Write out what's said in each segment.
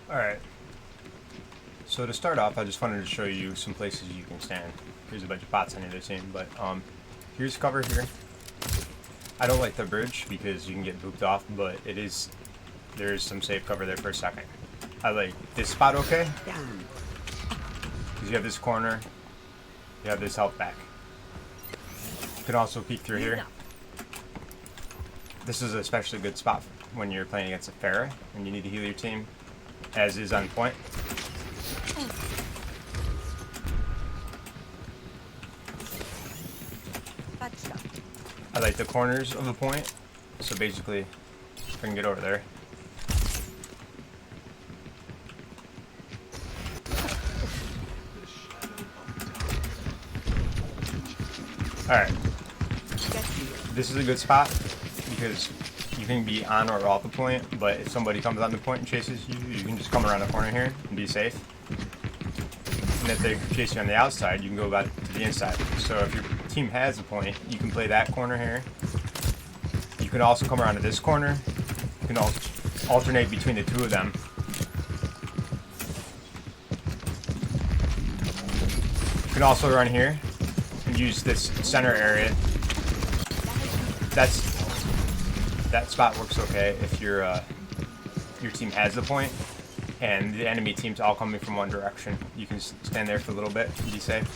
Alright, so to start off, I just wanted to show you some places you can stand. There's a bunch of bots on the other team, but here's cover here. I don't like the bridge because you can get booped off, but there is some safe cover there for a second. I like this spot okay, because you have this corner, you have this health back. You can also peek through here. This is an especially good spot when you're playing against a Pharah and you need to heal your team, as is on point. I like the corners of the point, so basically I can get over there. Alright, this is a good spot because you can be on or off the point, but if somebody comes on the point and chases you, you can just come around the corner here and be safe. And if they chase you on the outside, you can go back to the inside. So if your team has a point, you can play that corner here. You can also come around to this corner. You can also alternate between the two of them. You can also run here and use this center area. That spot works okay if your team has the point and the enemy team's all coming from one direction. You can stand there for a little bit and be safe.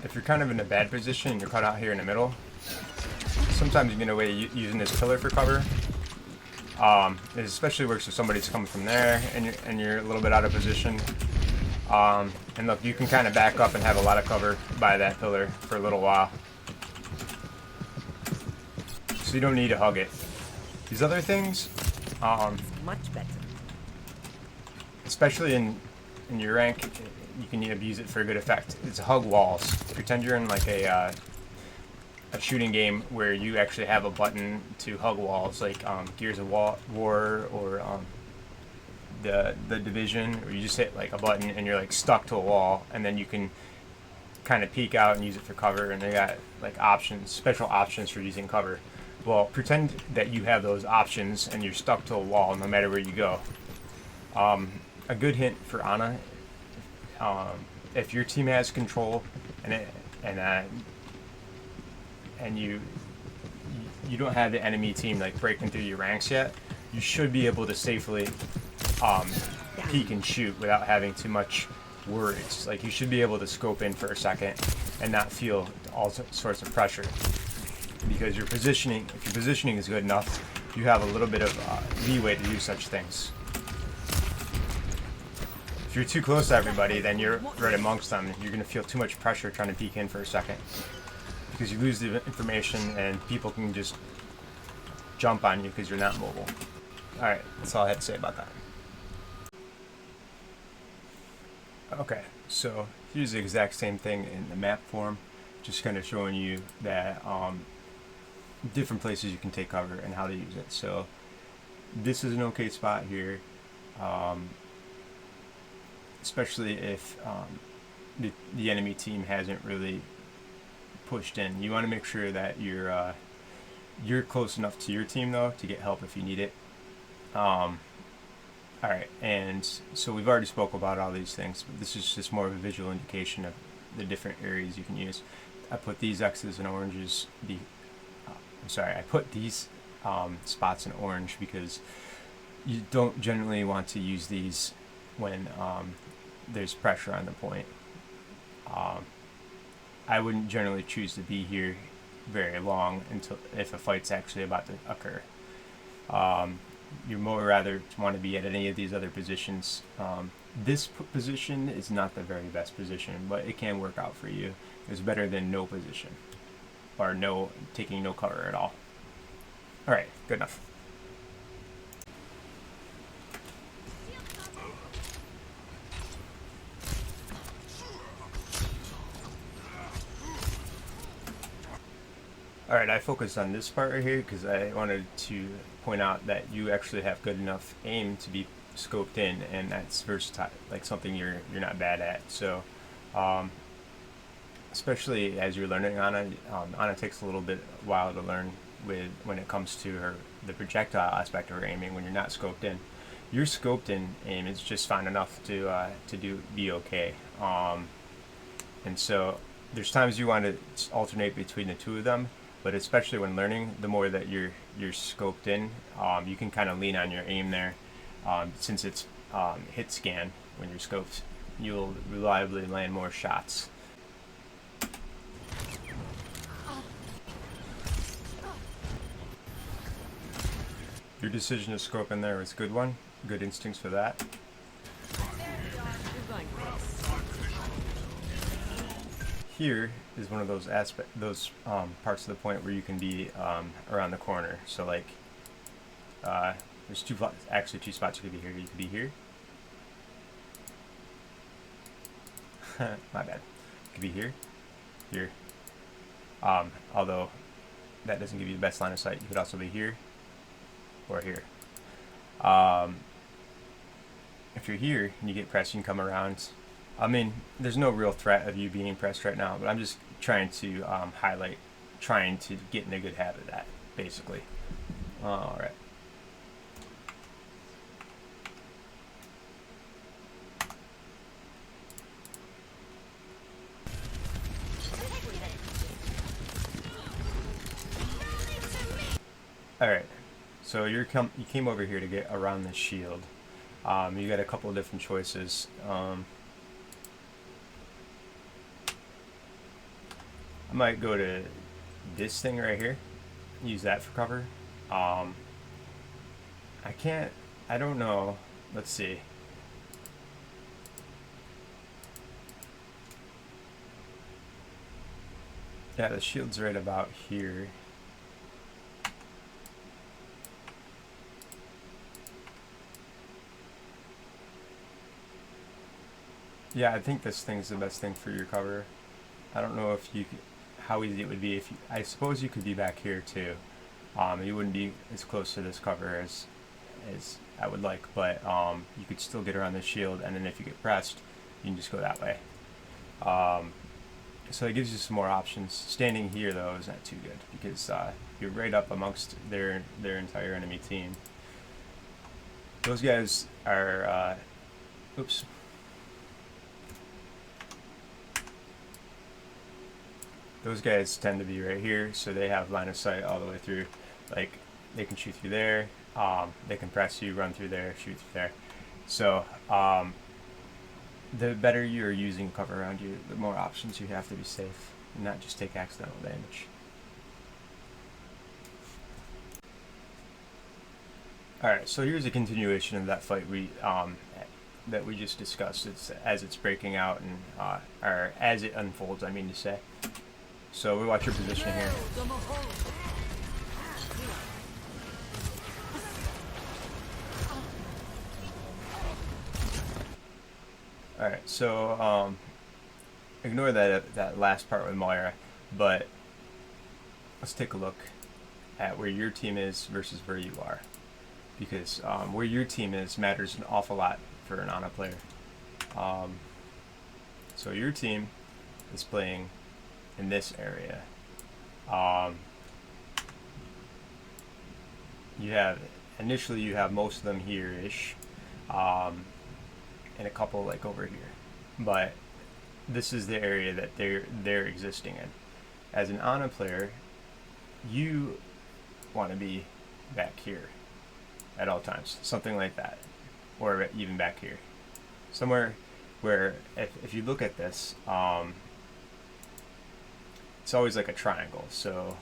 If you're kind of in a bad position and you're cut out here in the middle, sometimes you get away using this pillar for cover. It especially works if somebody's coming from there and you're a little bit out of position. And look, you can kind of back up and have a lot of cover by that pillar for a little while. So you don't need to hug it. These other things, much better. especially in your rank, you can abuse it for a good effect. It's hug walls. Pretend you're in like a shooting game where you actually have a button to hug walls, like Gears of War or the Division, where you just hit like a button and you're like stuck to a wall, and then you can kind of peek out and use it for cover. And they got like options, special options for using cover. Well, pretend that you have those options and you're stuck to a wall no matter where you go. A good hint for Ana, if your team has control and you don't have the enemy team like breaking through your ranks yet, you should be able to safely peek and shoot without having too much worries. Like, you should be able to scope in for a second and not feel all sorts of pressure, because your positioning, if your positioning is good enough, you have a little bit of leeway to do such things. If you're too close to everybody, then you're right amongst them. You're going to feel too much pressure trying to peek in for a second, because you lose the information and people can just jump on you because you're not mobile. Alright, that's all I had to say about that. Okay, so here's the exact same thing in the map form, just kind of showing you that different places you can take cover and how to use it. So this is an okay spot here, especially if the enemy team hasn't really pushed in. You want to make sure that you're close enough to your team though to get help if you need it. Alright, and so we've already spoke about all these things, but this is just more of a visual indication of the different areas you can use. I put these X's and oranges, I put these spots in orange because you don't generally want to use these when there's pressure on the point. I wouldn't generally choose to be here very long until if a fight's actually about to occur. You more rather want to be at any of these other positions. This position is not the very best position, but it can work out for you. It's better than no position, or taking no cover at all. Alright, good enough. Alright, I focused on this part right here because I wanted to point out that you actually have good enough aim to be scoped in, and that's versatile, like something you're not bad at. So especially as you're learning Ana. Ana takes a little bit while to learn with when it comes to the projectile aspect of her aiming. When you're not scoped in, your scoped in aim is just fine enough to be okay. And so there's times you want to alternate between the two of them, but especially when learning, the more that you're scoped in, you can kind of lean on your aim there, since it's hit scan. When you're scoped, you'll reliably land more shots. Your decision to scope in there was a good one. Good instincts for that. You're going Here is one of those parts of the point where you can be around the corner. So like, there's two spots you could be here. You could be here. My bad. You could be here, here. Although that doesn't give you the best line of sight. You could also be here or here. If you're here and you get pressed, you can come around. I mean, there's no real threat of you being pressed right now, but I'm just trying to highlight, trying to get in a good habit of that, basically. All right. All right. So you came over here to get around this shield. You got a couple of different choices. I might go to this thing right here, use that for cover. I don't know. Let's see. Yeah, the shield's right about here. Yeah, I think this thing's the best thing for your cover. I don't know if you could, how easy it would be if you, I suppose you could be back here too. You wouldn't be as close to this cover as I would like, but you could still get around the shield, and then if you get pressed, you can just go that way. So it gives you some more options. Standing here though is not too good because you're right up amongst their entire enemy team. Those guys are oops. Those guys tend to be right here, so they have line of sight all the way through. Like, they can shoot through there, they can press you, run through there, shoot through there. So, the better you're using cover around you, the more options you have to be safe, and not just take accidental damage. Alright, so here's a continuation of that fight that we just discussed. It's as it's breaking out, and or as it unfolds, I mean to say. So we watch your positioning here. Alright, so ignore that last part with Moira, but let's take a look at where your team is versus where you are. Because where your team is matters an awful lot for an Ana player. So your team is playing in this area. Initially you have most of them here-ish, and a couple like over here, but this is the area that they're existing in. As an Ana player, you want to be back here at all times, something like that, or even back here, somewhere where if you look at this, it's always like a triangle. So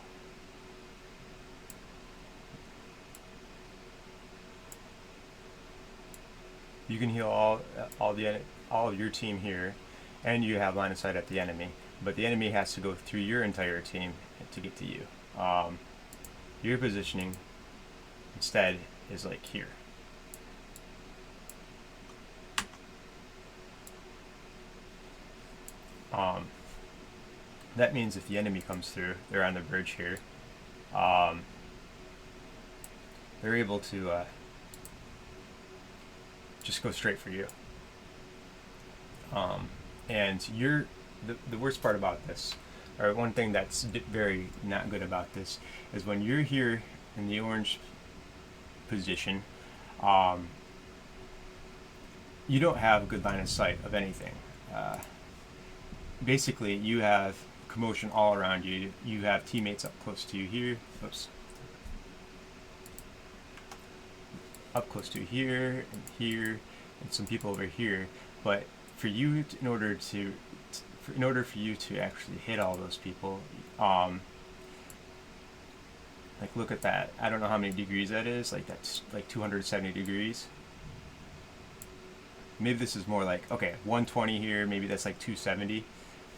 you can heal all of your team here, and you have line of sight at the enemy. But the enemy has to go through your entire team to get to you. Your positioning instead is like here. That means if the enemy comes through, they're on the bridge here. They're able to just go straight for you. And the worst part about this, or one thing that's very not good about this, is when you're here in the orange position, you don't have a good line of sight of anything. Basically, you have commotion all around you. You have teammates up close to you here. Oops. Up close to here and here, and some people over here. But for you, in order for you to actually hit all those people, like look at that. I don't know how many degrees that is. Like that's like 270 degrees. Maybe this is more like, okay, 120 here. Maybe that's like 270.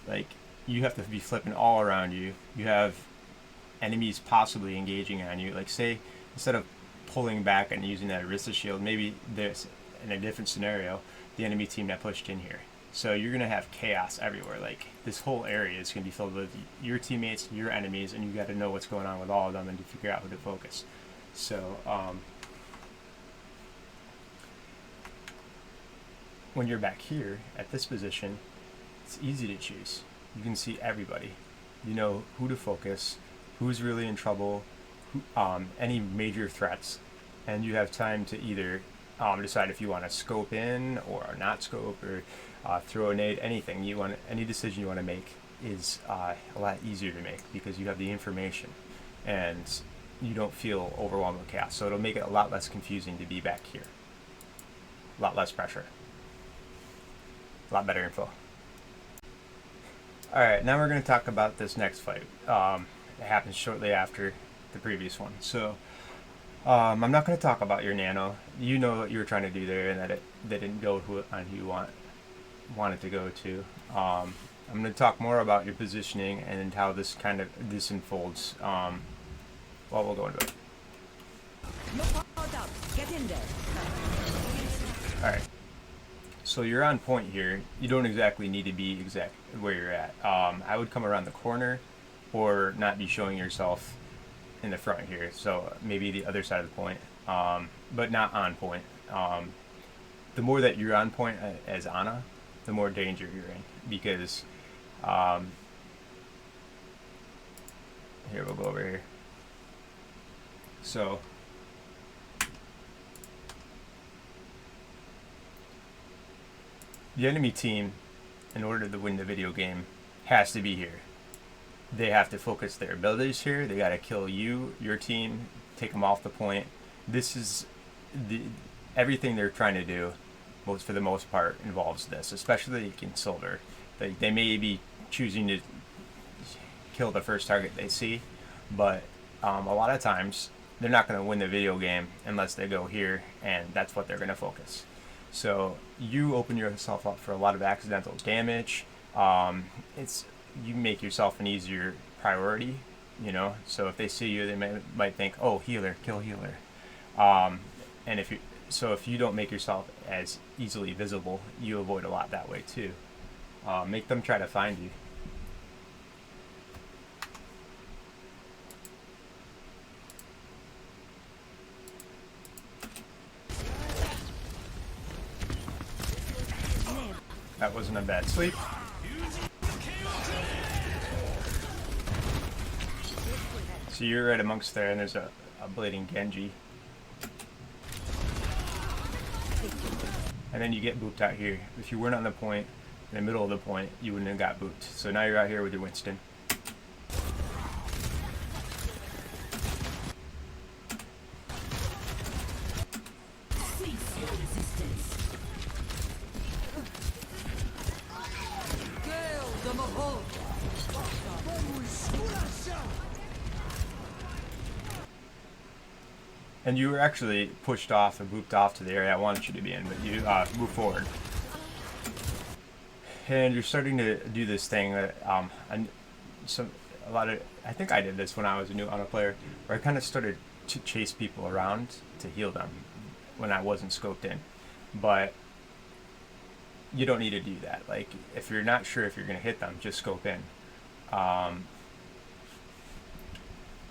Like you have to be flipping all around you. You have enemies possibly engaging on you. Like say instead of pulling back and using that Arista shield, maybe there's in a different scenario the enemy team that pushed in here. So you're gonna have chaos everywhere. Like this whole area is gonna be filled with your teammates, your enemies, and you got to know what's going on with all of them and to figure out who to focus. So when you're back here at this position, it's easy to choose. You can see everybody. You know who to focus, who's really in trouble, any major threats, and you have time to either decide if you want to scope in or not scope or throw a nade. Anything you want, any decision you want to make is a lot easier to make because you have the information and you don't feel overwhelmed with chaos. So it'll make it a lot less confusing to be back here. A lot less pressure. A lot better info. Alright, now we're going to talk about this next fight. It happens shortly after the previous one. So I'm not going to talk about your nano. You know what you were trying to do there, and that it didn't go on who you wanted to go to. I'm going to talk more about your positioning and how this unfolds. Well, we'll go into it. No doubt. Get in there. All right. So you're on point here. You don't exactly need to be exact where you're at. I would come around the corner, or not be showing yourself in the front here. So maybe the other side of the point, but not on point. The more that you're on point as Ana, the more danger you're in, because here, we'll go over here. So the enemy team, in order to win the video game, has to be here. They have to focus their abilities here. They got to kill you, your team, take them off the point. This is everything they're trying to do. For the most part, involves this, especially in silver. They may be choosing to kill the first target they see, but a lot of times they're not going to win the video game unless they go here, and that's what they're going to focus. So you open yourself up for a lot of accidental damage. You make yourself an easier priority, you know. So if they see you, they might think, oh, healer, kill healer. And if you don't make yourself as easily visible, you avoid a lot that way too. Make them try to find you. That wasn't a bad sleep. So you're right amongst there, and there's a blading Genji. And then you get booped out here. If you weren't on the point, in the middle of the point, you wouldn't have got booped. So now you're out here with your Winston. And you were actually pushed off and booped off to the area I wanted you to be in, but you move forward. And you're starting to do this thing that I think I did this when I was a new Ana player, where I kind of started to chase people around to heal them when I wasn't scoped in. But you don't need to do that. Like, if you're not sure if you're going to hit them, just scope in.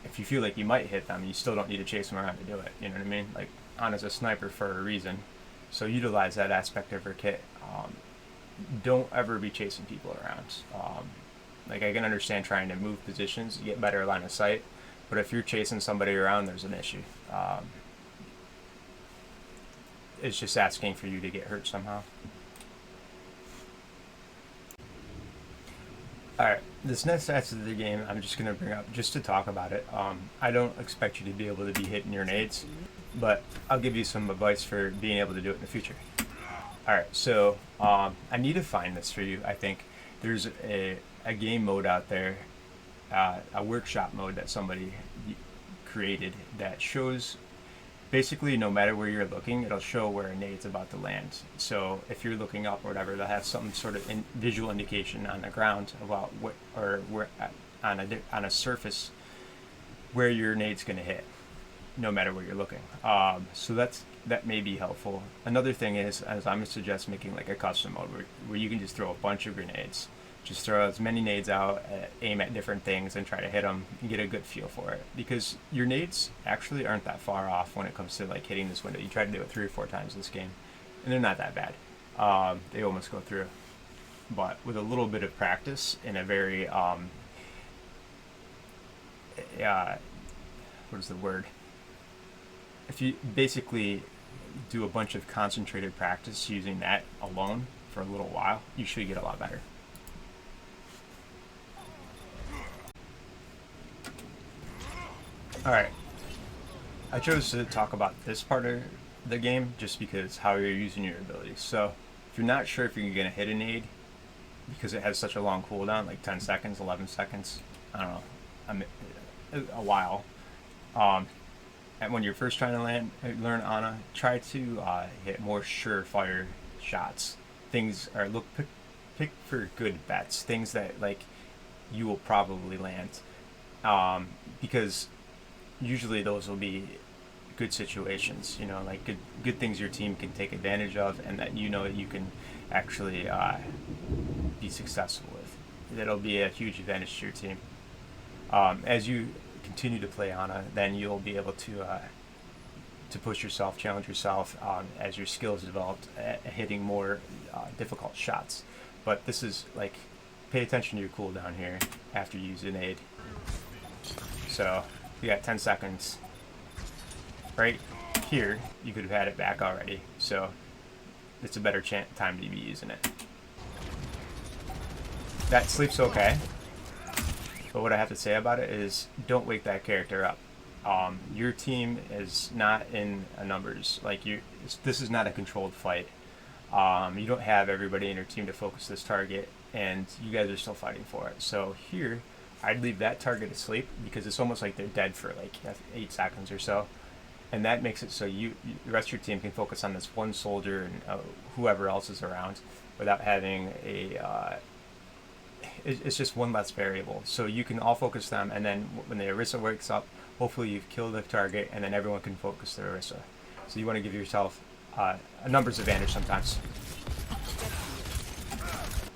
If you feel like you might hit them, you still don't need to chase them around to do it. You know what I mean? Like, Ana's a sniper for a reason, so utilize that aspect of her kit. don't ever be chasing people around. Like, I can understand trying to move positions to get better line of sight, but if you're chasing somebody around, there's an issue. It's just asking for you to get hurt somehow. Alright, this next aspect of the game I'm just going to bring up just to talk about it. I don't expect you to be able to be hitting your nades, but I'll give you some advice for being able to do it in the future. Alright, so I need to find this for you. I think there's a game mode out there, a workshop mode that somebody created that shows basically no matter where you're looking, it'll show where a nade's about to land. So if you're looking up or whatever, they'll have some sort of visual indication on the ground about what, or where on a surface where your nade's going to hit, no matter where you're looking. So that may be helpful. Another thing is I'm going to suggest making like a custom mode where you can just throw a bunch of grenades. Just throw as many nades out, aim at different things, and try to hit them and get a good feel for it. Because your nades actually aren't that far off when it comes to like hitting this window. You try to do it 3 or 4 times this game, and they're not that bad. They almost go through. But with a little bit of practice and a very what is the word? If you basically do a bunch of concentrated practice using that alone for a little while, you should get a lot better. Alright, I chose to talk about this part of the game just because how you're using your abilities. So, if you're not sure if you're going to hit a nade, because it has such a long cooldown, like 10 seconds, 11 seconds, I don't know, a while. And when you're first trying to learn Ana, try to hit more surefire shots. Things are pick for good bets, things that like you will probably land, because usually those will be good situations, you know, like good things your team can take advantage of, and that you know you can actually be successful with. That'll be a huge advantage to your team. As you continue to play Ana, then you'll be able to push yourself, challenge yourself as your skills develop at hitting more difficult shots. But this is like, pay attention to your cooldown here after you use an aid. So you got 10 seconds. Right here, you could have had it back already. So it's a better time to be using it. That sleep's okay. But what I have to say about it is, don't wake that character up. Your team is not in a numbers. Like this is not a controlled fight. You don't have everybody in your team to focus this target, and you guys are still fighting for it. So here, I'd leave that target asleep because it's almost like they're dead for like 8 seconds or so, and that makes it so the rest of your team can focus on this one soldier and whoever else is around without having it's just one less variable. So you can all focus them, and then when the Orisa wakes up, hopefully you've killed the target, and then everyone can focus their Orisa. So you want to give yourself a numbers advantage sometimes.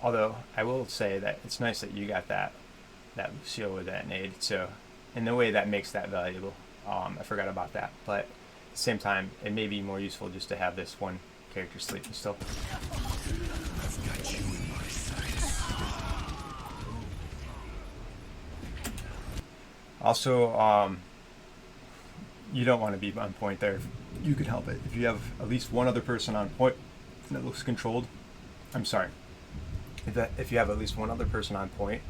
Although I will say that it's nice that you got that Lucio with that nade, so in a way that makes that valuable. I forgot about that, but at the same time it may be more useful just to have this one character sleeping still. Also, you don't want to be on point there. You could help it. If you have at least one other person on point that looks controlled, I'm sorry. If you have at least one other person on point,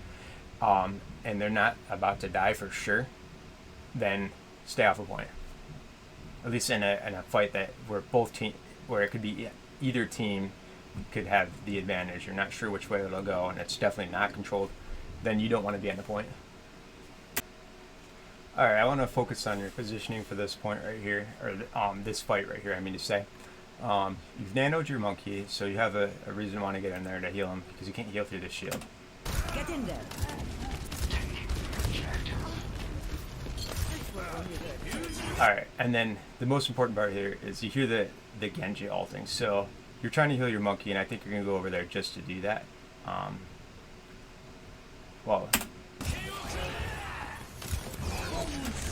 and they're not about to die for sure, then stay off a point. At least in a fight where it could be either team could have the advantage. You're not sure which way it'll go, and it's definitely not controlled. Then you don't want to be on the point. All right, I want to focus on your positioning for this point right here, or this fight right here. I mean to say, you've nanoed your monkey, so you have a reason to want to get in there to heal him, because you can't heal through the shield. Get in there. Alright, and then the most important part here is you hear the Genji ulting. So you're trying to heal your monkey, and I think you're going to go over there just to do that. Well,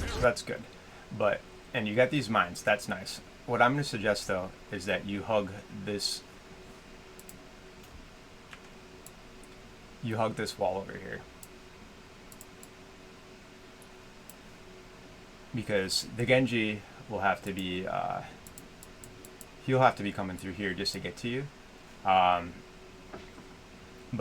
so that's good. And you got these mines, that's nice. What I'm going to suggest though is that you hug this you hug this wall over here. Because the Genji will have to be, he'll have to be coming through here just to get to you. But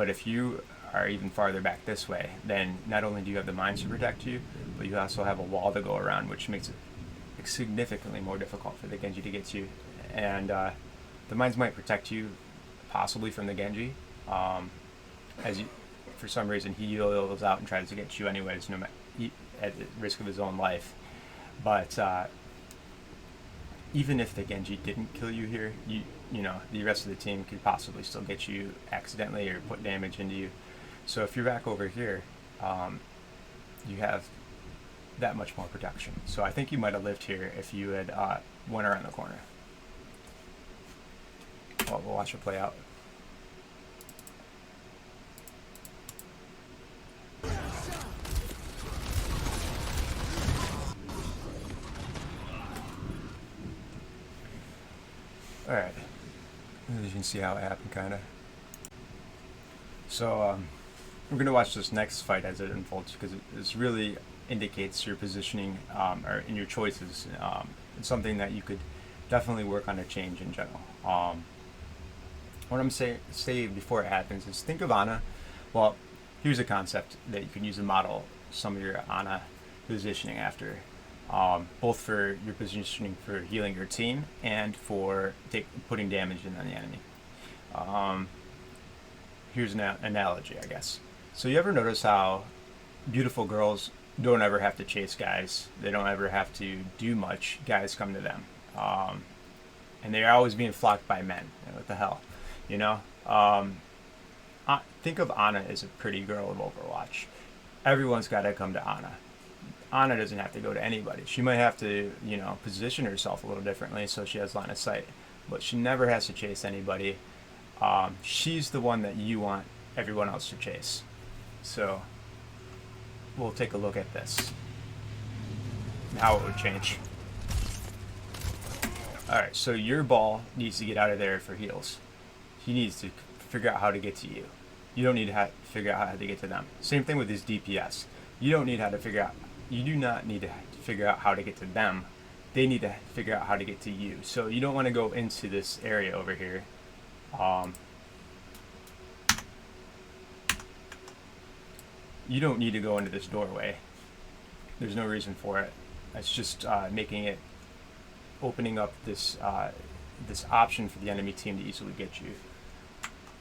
if you are even farther back this way, then not only do you have the mines to protect you, but you also have a wall to go around, which makes it significantly more difficult for the Genji to get to you. And the mines might protect you possibly from the Genji, as you, for some reason he yells out and tries to get you anyways, no matter, at the risk of his own life. But even if the Genji didn't kill you here, you know, the rest of the team could possibly still get you accidentally or put damage into you. So if you're back over here, you have that much more protection. So I think you might have lived here if you had went around the corner. Well, we'll watch it play out. Alright, you can see how it happened, kind of. So, we're going to watch this next fight as it unfolds, because this really indicates your positioning or in your choices. It's something that you could definitely work on a change in general. What I'm say before it happens is think of Ana. Well, here's a concept that you can use to model some of your Ana positioning after. Both for your positioning for healing your team and for putting damage in on the enemy. Here's an analogy, I guess. So you ever notice how beautiful girls don't ever have to chase guys? They don't ever have to do much. Guys come to them. And they're always being flocked by men. What the hell? You know? Think of Ana as a pretty girl of Overwatch. Everyone's got to come to Ana. Ana doesn't have to go to anybody. She might have to, you know, position herself a little differently so she has line of sight. But she never has to chase anybody. She's the one that you want everyone else to chase. So we'll take a look at this. How it would change. Alright, so your ball needs to get out of there for heals. He needs to figure out how to get to you. You don't need to figure out how to get to them. Same thing with his DPS. You don't need how to figure out. You do not need to figure out how to get to them. They need to figure out how to get to you. So you don't want to go into this area over here. You don't need to go into this doorway. There's no reason for it. It's just making it, opening up this this option for the enemy team to easily get you.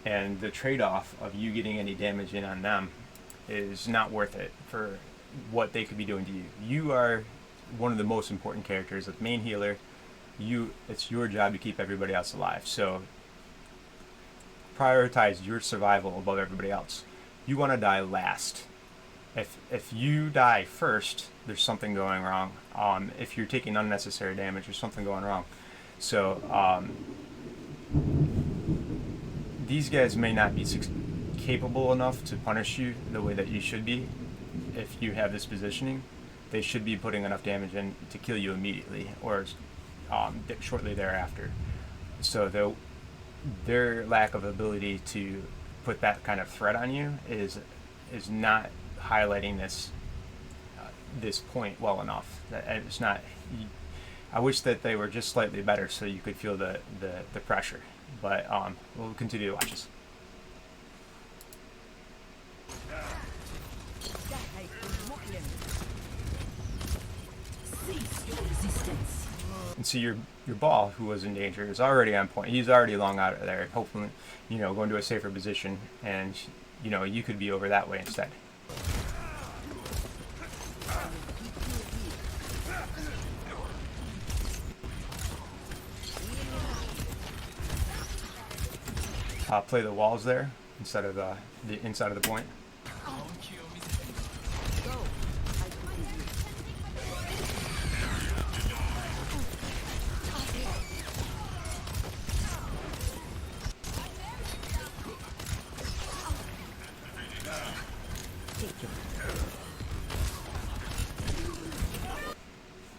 And the trade-off of you getting any damage in on them is not worth it for what they could be doing to you. You are one of the most important characters, the main healer. It's your job to keep everybody else alive. So prioritize your survival above everybody else. You want to die last. If you die first, there's something going wrong. If you're taking unnecessary damage, there's something going wrong. So these guys may not be capable enough to punish you the way that you should be. If you have this positioning, they should be putting enough damage in to kill you immediately or shortly thereafter. So their lack of ability to put that kind of threat on you is not highlighting this point well enough. It's not. I wish that they were just slightly better so you could feel the pressure. But we'll continue to watch this. And see your ball, who was in danger, is already on point. He's already long out of there. Hopefully, you know, going to a safer position, and you know you could be over that way instead. Play the walls there instead of the inside of the point.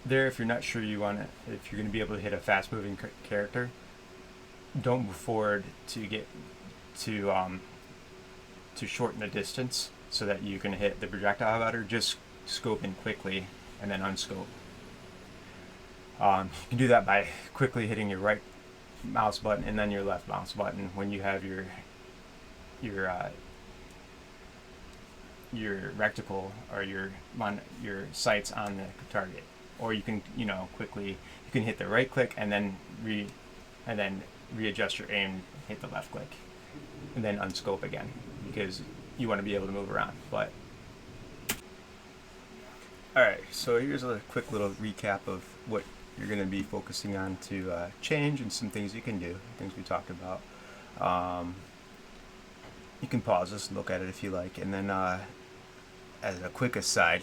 There, if you're not sure if you're going to be able to hit a fast-moving character, don't move forward to get to to shorten the distance so that you can hit the projectile better, just scope in quickly and then unscope. You can do that by quickly hitting your right mouse button and then your left mouse button when you have your reticle or your sights on the target. Or you can quickly hit the right click and then readjust your aim, hit the left click, and then unscope again because you want to be able to move around. But alright, so here's a quick little recap of what you're going to be focusing on to change and some things you can do, things we talked about. You can pause this and look at it if you like, and then as a quick aside,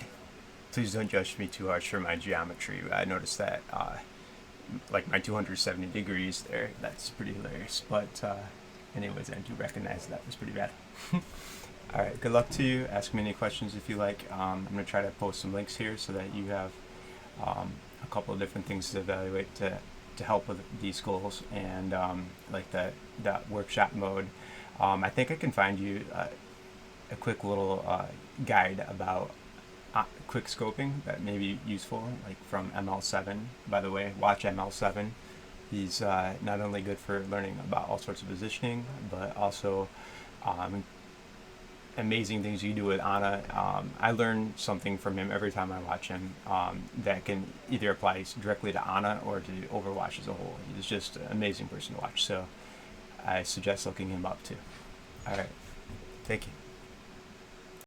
please don't judge me too harsh for my geometry. I noticed that like my 270 degrees there, that's pretty hilarious, but anyways, I do recognize that was pretty bad. Alright, good luck to you. Ask me any questions if you like. I'm going to try to post some links here so that you have a couple of different things to evaluate to help with these goals, and like that workshop mode. I think I can find you a quick little guide about quick scoping that may be useful, like from ML7. By the way, watch ML7. He's not only good for learning about all sorts of positioning, but also amazing things you do with Ana. I learn something from him every time I watch him that can either apply directly to Ana or to Overwatch as a whole. He's just an amazing person to watch, so I suggest looking him up too. Alright, thank you.